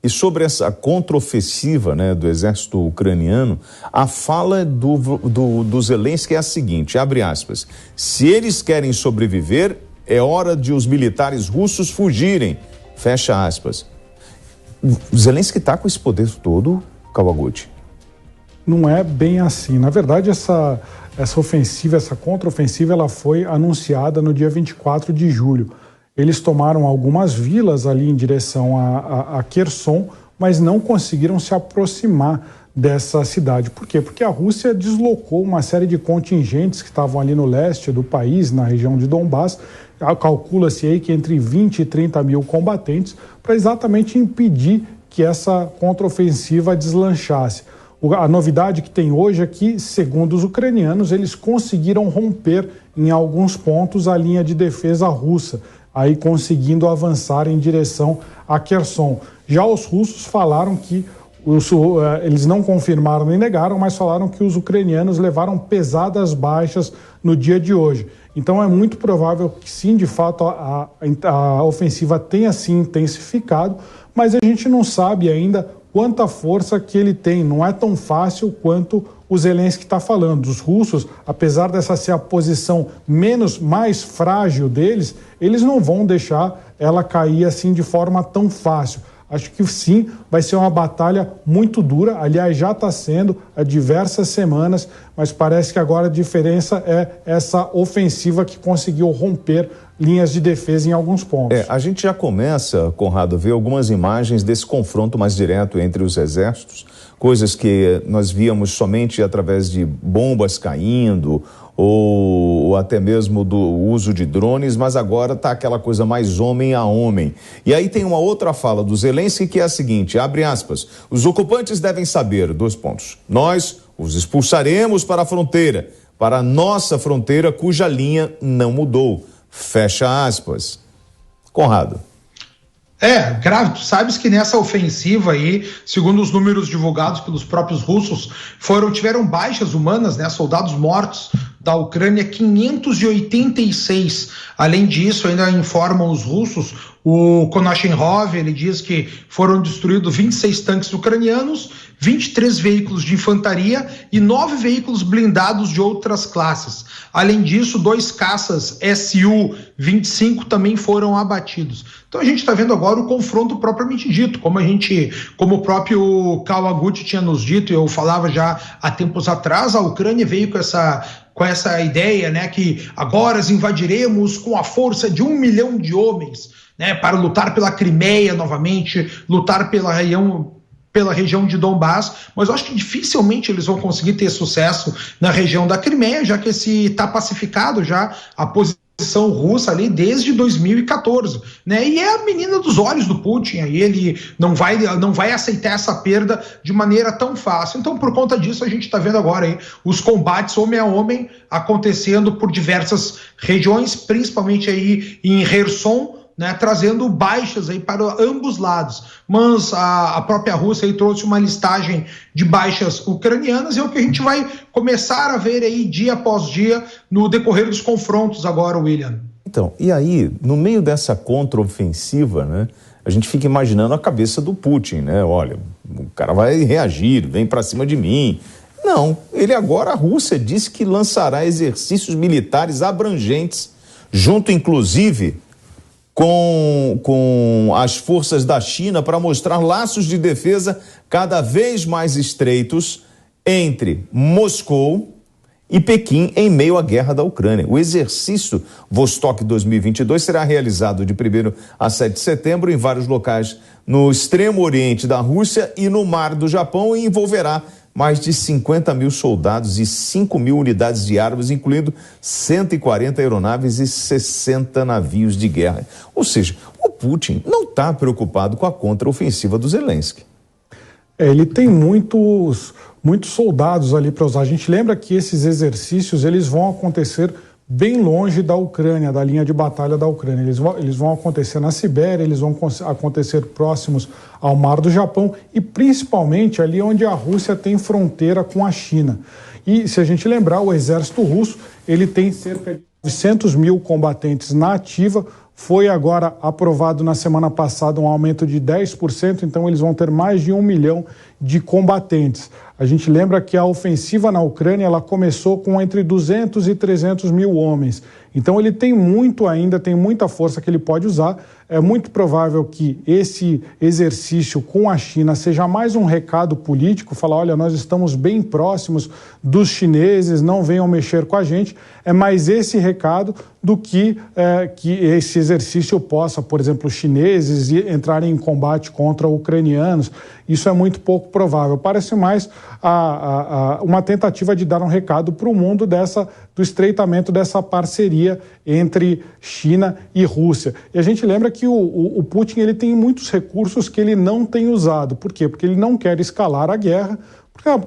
E sobre essa contraofensiva, né, do exército ucraniano, a fala do Zelensky é a seguinte, abre aspas, se eles querem sobreviver, é hora de os militares russos fugirem, fecha aspas. O Zelensky está com esse poder todo, Kawaguchi? Não é bem assim. Na verdade, essa ofensiva, essa contraofensiva, ela foi anunciada no dia 24 de julho. Eles tomaram algumas vilas ali em direção a Kherson, mas não conseguiram se aproximar dessa cidade. Por quê? Porque a Rússia deslocou uma série de contingentes que estavam ali no leste do país, na região de Donbass. Calcula-se aí que entre 20 e 30 mil combatentes, para exatamente impedir que essa contraofensiva deslanchasse. A novidade que tem hoje é que, segundo os ucranianos, eles conseguiram romper em alguns pontos a linha de defesa russa, aí conseguindo avançar em direção a Kherson. Já os russos falaram que, eles não confirmaram nem negaram, mas falaram que os ucranianos levaram pesadas baixas no dia de hoje. Então é muito provável que sim, de fato, a ofensiva tenha sim intensificado, mas a gente não sabe ainda quanta força que ele tem. Não é tão fácil quanto o Zelensky está falando. Os russos, apesar dessa ser a posição mais frágil deles, eles não vão deixar ela cair assim de forma tão fácil. Acho que sim, vai ser uma batalha muito dura, aliás, já está sendo há diversas semanas, mas parece que agora a diferença é essa ofensiva que conseguiu romper linhas de defesa em alguns pontos. A gente já começa, Conrado, a ver algumas imagens desse confronto mais direto entre os exércitos, coisas que nós víamos somente através de bombas caindo ou até mesmo do uso de drones, mas agora está aquela coisa mais homem a homem. E aí tem uma outra fala do Zelensky que é a seguinte, abre aspas, os ocupantes devem saber, nós os expulsaremos para a fronteira, para a nossa fronteira cuja linha não mudou, fecha aspas. Conrado. Grave, tu sabes que nessa ofensiva aí, segundo os números divulgados pelos próprios russos, tiveram baixas humanas, né, soldados mortos da Ucrânia, 586. Além disso, ainda informam os russos, o Konashenkov, ele diz que foram destruídos 26 tanques ucranianos, 23 veículos de infantaria e 9 veículos blindados de outras classes. Além disso, 2 caças Su-25 também foram abatidos. Então a gente está vendo agora o confronto propriamente dito, como o próprio Kawaguchi tinha nos dito, eu falava já há tempos atrás, a Ucrânia veio com essa ideia, né, que agora invadiremos com a força de 1 milhão de homens, né, para lutar pela Crimeia novamente, lutar pela região de Donbass, mas eu acho que dificilmente eles vão conseguir ter sucesso na região da Crimeia, já que está pacificado já a posição russa ali desde 2014, né? E é a menina dos olhos do Putin, aí ele não vai aceitar essa perda de maneira tão fácil. Então, por conta disso, a gente está vendo agora aí os combates homem a homem acontecendo por diversas regiões, principalmente aí em Kherson, né, trazendo baixas aí para ambos lados. Mas a própria Rússia aí trouxe uma listagem de baixas ucranianas e é o que a gente vai começar a ver aí dia após dia no decorrer dos confrontos agora, William. Então, e aí, no meio dessa contraofensiva, né, a gente fica imaginando a cabeça do Putin, né? Olha, o cara vai reagir, vem para cima de mim. Não, a Rússia disse que lançará exercícios militares abrangentes, junto inclusive com as forças da China para mostrar laços de defesa cada vez mais estreitos entre Moscou e Pequim em meio à guerra da Ucrânia. O exercício Vostok 2022 será realizado de 1º a 7 de setembro em vários locais no extremo oriente da Rússia e no mar do Japão e envolverá mais de 50 mil soldados e 5 mil unidades de armas, incluindo 140 aeronaves e 60 navios de guerra. Ou seja, o Putin não está preocupado com a contraofensiva do Zelensky. Ele tem muitos soldados ali para usar. A gente lembra que esses exercícios eles vão acontecer bem longe da Ucrânia, da linha de batalha da Ucrânia. Eles vão acontecer na Sibéria, eles vão acontecer próximos ao Mar do Japão e principalmente ali onde a Rússia tem fronteira com a China. E se a gente lembrar, o exército russo, ele tem cerca de 900 mil combatentes na ativa, Foi agora aprovado na semana passada um aumento de 10%, então eles vão ter mais de 1 milhão de combatentes. A gente lembra que a ofensiva na Ucrânia ela começou com entre 200 e 300 mil homens. Então ele tem muito ainda, tem muita força que ele pode usar. É muito provável que esse exercício com a China seja mais um recado político, falar, olha, nós estamos bem próximos dos chineses, não venham mexer com a gente. É mais esse recado do que esse exercício possa, por exemplo, os chineses entrarem em combate contra ucranianos. Isso é muito pouco provável. Parece mais uma tentativa de dar um recado para o mundo do estreitamento dessa parceria entre China e Rússia. E a gente lembra que o Putin ele tem muitos recursos que ele não tem usado. Por quê? Porque ele não quer escalar a guerra,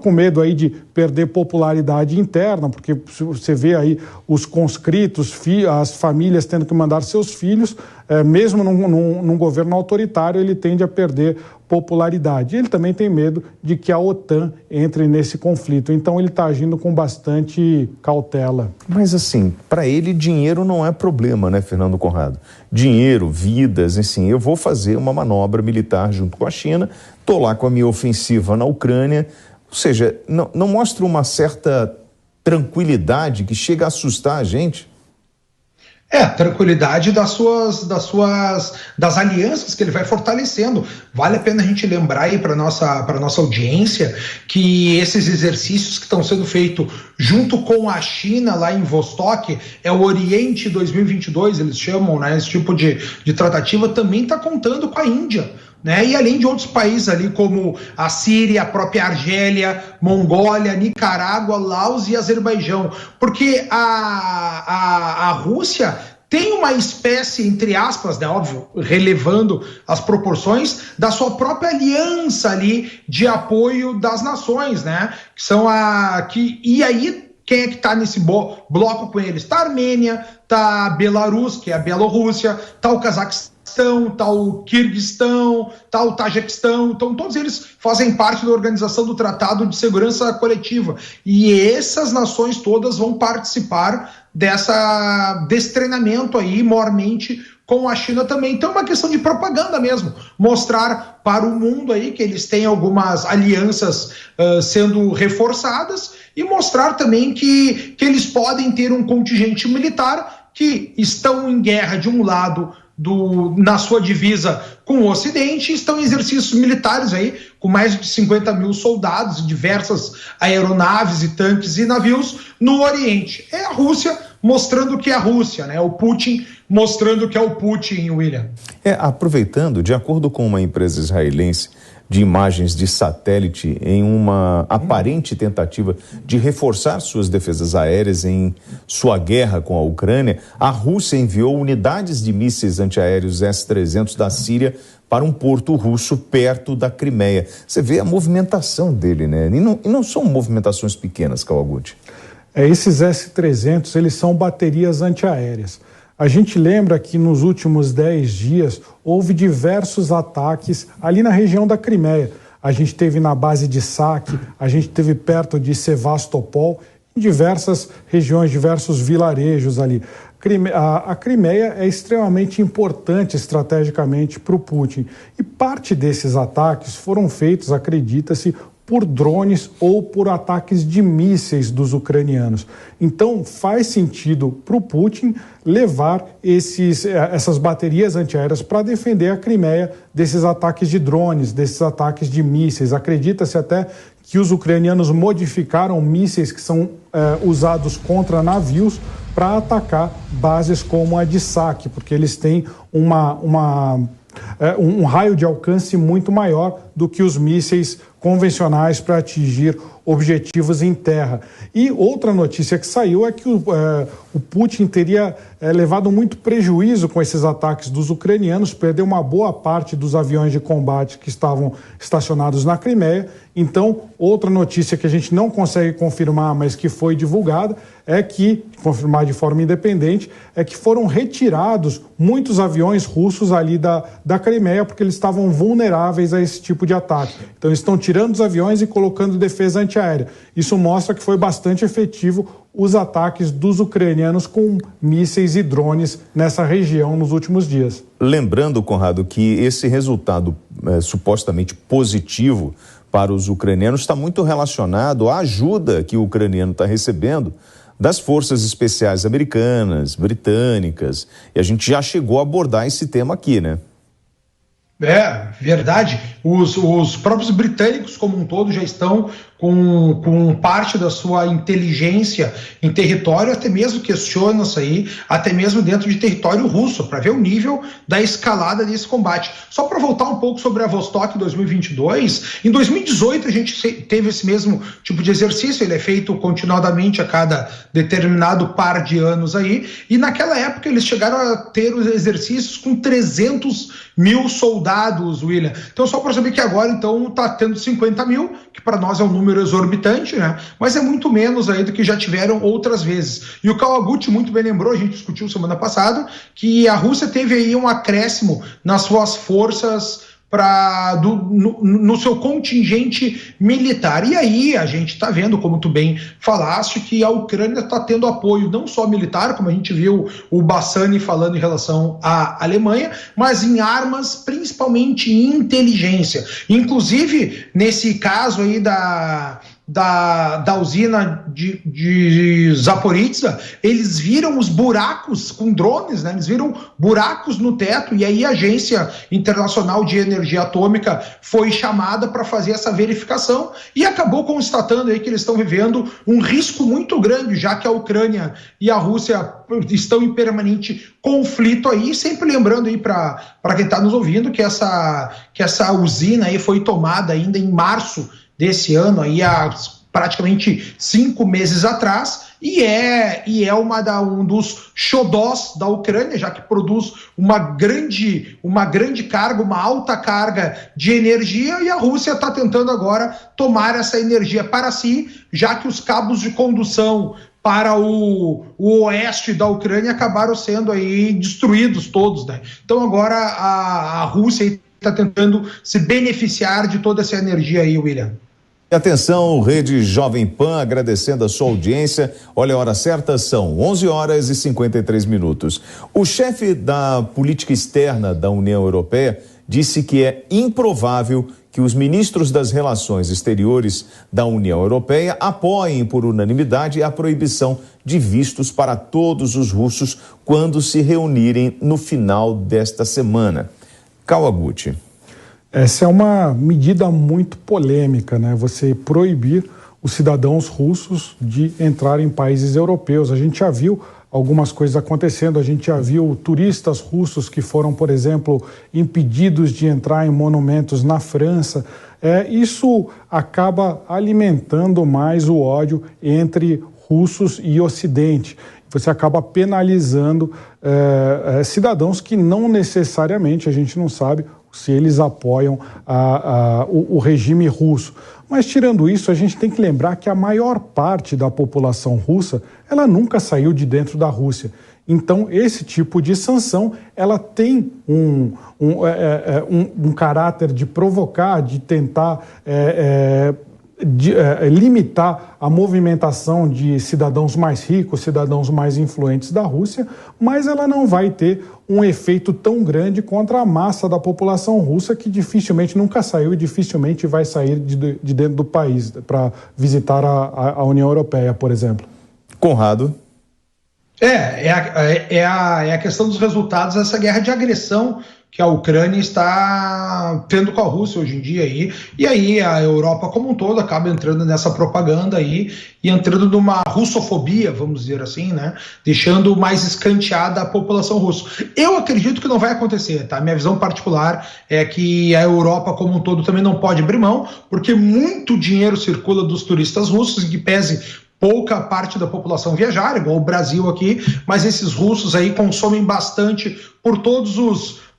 com medo aí de perder popularidade interna, porque você vê aí os conscritos, as famílias tendo que mandar seus filhos, mesmo num governo autoritário, ele tende a perder popularidade. Ele também tem medo de que a OTAN entre nesse conflito, então ele está agindo com bastante cautela. Mas assim, para ele dinheiro não é problema, né, Fernando Conrado? Dinheiro, vidas, assim, eu vou fazer uma manobra militar junto com a China, estou lá com a minha ofensiva na Ucrânia. Ou seja, não mostra uma certa tranquilidade que chega a assustar a gente? Tranquilidade das alianças que ele vai fortalecendo. Vale a pena a gente lembrar aí para nossa audiência que esses exercícios que estão sendo feitos junto com a China lá em Vostok, é o Oriente 2022, eles chamam, né, esse tipo de tratativa, também está contando com a Índia. Né? E além de outros países ali como a Síria, a própria Argélia, Mongólia, Nicarágua, Laos e Azerbaijão, porque a Rússia tem uma espécie, entre aspas, né, óbvio, relevando as proporções da sua própria aliança ali de apoio das nações, né? Que são e aí quem é que está nesse bloco com eles? Está a Armênia, está a Belarus, que é a Bielorrússia, está o Cazaquistão, está o Quirguistão, está o Tajiquistão, então todos eles fazem parte da organização do Tratado de Segurança Coletiva. E essas nações todas vão participar desse treinamento aí, maiormente com a China também. Então é uma questão de propaganda mesmo, mostrar para o mundo aí que eles têm algumas alianças sendo reforçadas e mostrar também que eles podem ter um contingente militar que estão em guerra de um lado na sua divisa com o Ocidente, estão em exercícios militares aí, com mais de 50 mil soldados, diversas aeronaves e tanques e navios no Oriente. É a Rússia mostrando que é a Rússia, né? O Putin mostrando que é o Putin, William. Aproveitando, de acordo com uma empresa israelense de imagens de satélite, em uma aparente tentativa de reforçar suas defesas aéreas em sua guerra com a Ucrânia, a Rússia enviou unidades de mísseis antiaéreos S-300 da Síria para um porto russo perto da Crimeia. Você vê a movimentação dele, né? E não são movimentações pequenas, Kawaguchi. Esses S-300, eles são baterias antiaéreas. A gente lembra que nos últimos 10 dias houve diversos ataques ali na região da Crimeia. A gente teve na base de Saki, a gente teve perto de Sevastopol, em diversas regiões, diversos vilarejos ali. A Crimeia é extremamente importante estrategicamente para o Putin. E parte desses ataques foram feitos, acredita-se, por drones ou por ataques de mísseis dos ucranianos. Então, faz sentido para o Putin levar essas baterias antiaéreas para defender a Crimeia desses ataques de drones, desses ataques de mísseis. Acredita-se até que os ucranianos modificaram mísseis que são usados contra navios para atacar bases como a de Saki, porque eles têm um raio de alcance muito maior do que os mísseis convencionais para atingir objetivos em terra. E outra notícia que saiu é que o Putin teria levado muito prejuízo com esses ataques dos ucranianos, perdeu uma boa parte dos aviões de combate que estavam estacionados na Crimeia. Então, outra notícia que a gente não consegue confirmar, mas que foi divulgada, confirmar de forma independente, é que foram retirados muitos aviões russos ali da Crimeia, porque eles estavam vulneráveis a esse tipo de ataque. Então, eles estão retirando os aviões e colocando defesa antiaérea. Isso mostra que foi bastante efetivo os ataques dos ucranianos com mísseis e drones nessa região nos últimos dias. Lembrando, Conrado, que esse resultado supostamente positivo para os ucranianos está muito relacionado à ajuda que o ucraniano está recebendo das forças especiais americanas, britânicas, e a gente já chegou a abordar esse tema aqui, né? É, verdade. Os próprios britânicos como um todo já estão com parte da sua inteligência em território, até mesmo questiona isso aí, até mesmo dentro de território russo, para ver o nível da escalada desse combate. Só para voltar um pouco sobre a Vostok 2022, em 2018 a gente teve esse mesmo tipo de exercício, ele é feito continuadamente a cada determinado par de anos aí, e naquela época eles chegaram a ter os exercícios com 300 mil soldados, William. Então só para saber que agora então está tendo 50 mil, que para nós é um número exorbitante, né? Mas é muito menos aí do que já tiveram outras vezes. E o Kawaguchi muito bem lembrou, a gente discutiu semana passada, que a Rússia teve aí um acréscimo nas suas forças no seu contingente militar. E aí a gente está vendo, como tu bem falaste, que a Ucrânia está tendo apoio não só militar, como a gente viu o Bassani falando em relação à Alemanha, mas em armas, principalmente em inteligência. Inclusive, nesse caso aí da usina de Zaporizhzhia, eles viram os buracos com drones, né? Eles viram buracos no teto, e aí a Agência Internacional de Energia Atômica foi chamada para fazer essa verificação e acabou constatando aí que eles estão vivendo um risco muito grande, já que a Ucrânia e a Rússia estão em permanente conflito aí, sempre lembrando aí para quem está nos ouvindo que essa usina aí foi tomada ainda em março desse ano, aí há praticamente 5 meses atrás, e é um dos xodós da Ucrânia, já que produz uma grande carga, uma alta carga de energia, e a Rússia está tentando agora tomar essa energia para si, já que os cabos de condução para o oeste da Ucrânia acabaram sendo aí destruídos todos, né? Então agora a Rússia está tentando se beneficiar de toda essa energia aí, William. Atenção, Rede Jovem Pan, agradecendo a sua audiência. Olha a hora certa, são 11h53. O chefe da política externa da União Europeia disse que é improvável que os ministros das Relações Exteriores da União Europeia apoiem por unanimidade a proibição de vistos para todos os russos quando se reunirem no final desta semana. Kawaguchi. Essa é uma medida muito polêmica, né? Você proibir os cidadãos russos de entrar em países europeus. A gente já viu algumas coisas acontecendo, a gente já viu turistas russos que foram, por exemplo, impedidos de entrar em monumentos na França. Isso acaba alimentando mais o ódio entre russos e Ocidente. Você acaba penalizando cidadãos que não necessariamente, a gente não sabe se eles apoiam o regime russo. Mas tirando isso, a gente tem que lembrar que a maior parte da população russa, ela nunca saiu de dentro da Rússia. Então, esse tipo de sanção, ela tem um caráter de provocar, de tentar limitar a movimentação de cidadãos mais ricos, cidadãos mais influentes da Rússia, mas ela não vai ter um efeito tão grande contra a massa da população russa, que dificilmente nunca saiu e dificilmente vai sair de dentro do país para visitar a União Europeia, por exemplo. Conrado. É a questão dos resultados dessa guerra de agressão que a Ucrânia está tendo com a Rússia hoje em dia aí, e aí a Europa como um todo acaba entrando nessa propaganda aí e entrando numa russofobia, vamos dizer assim, né, deixando mais escanteada a população russa. Eu acredito que não vai acontecer, tá? Minha visão particular é que a Europa como um todo também não pode abrir mão, porque muito dinheiro circula dos turistas russos, em que pese pouca parte da população viajar, igual o Brasil aqui, mas esses russos aí consomem bastante por todos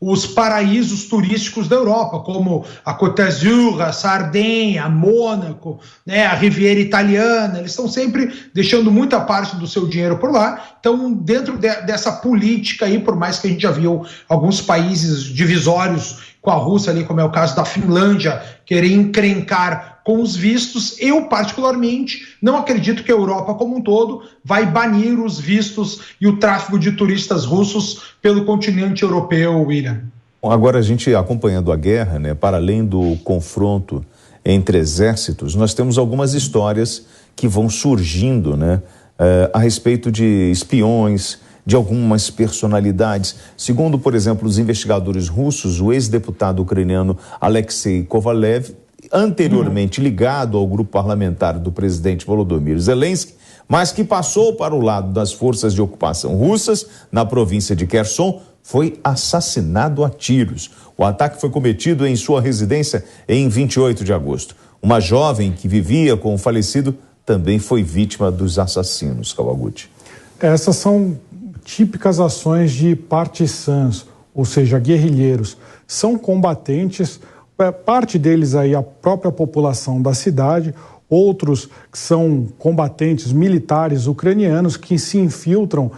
os paraísos turísticos da Europa, como a Côte d'Azur, a Sardenha, a Mônaco, né, a Riviera Italiana. Eles estão sempre deixando muita parte do seu dinheiro por lá. Então, dentro dessa política aí, por mais que a gente já viu alguns países divisórios com a Rússia, ali, como é o caso da Finlândia, querer encrencar com os vistos. Eu, particularmente, não acredito que a Europa como um todo vai banir os vistos e o tráfego de turistas russos pelo continente europeu, William. Agora, a gente acompanhando a guerra, né, para além do confronto entre exércitos, nós temos algumas histórias que vão surgindo, né, a respeito de espiões, de algumas personalidades. Segundo, por exemplo, os investigadores russos, o ex-deputado ucraniano Alexei Kovalev, anteriormente ligado ao grupo parlamentar do presidente Volodymyr Zelensky, mas que passou para o lado das forças de ocupação russas na província de Kherson, foi assassinado a tiros. O ataque foi cometido em sua residência em 28 de agosto. Uma jovem que vivia com o falecido também foi vítima dos assassinos, Kawaguchi. Essas são típicas ações de partisans, ou seja, guerrilheiros. São combatentes, parte deles aí a própria população da cidade, outros que são combatentes militares ucranianos que se infiltram,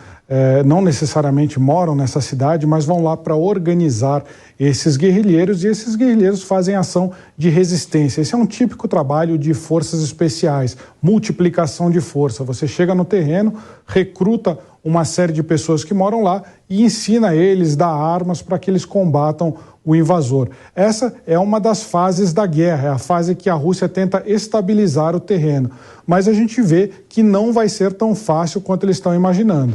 não necessariamente moram nessa cidade, mas vão lá para organizar esses guerrilheiros, e esses guerrilheiros fazem ação de resistência. Esse é um típico trabalho de forças especiais, multiplicação de força. Você chega no terreno, recruta uma série de pessoas que moram lá e ensina eles, dá armas para que eles combatam o invasor. Essa é uma das fases da guerra, é a fase que a Rússia tenta estabilizar o terreno. Mas a gente vê que não vai ser tão fácil quanto eles estão imaginando.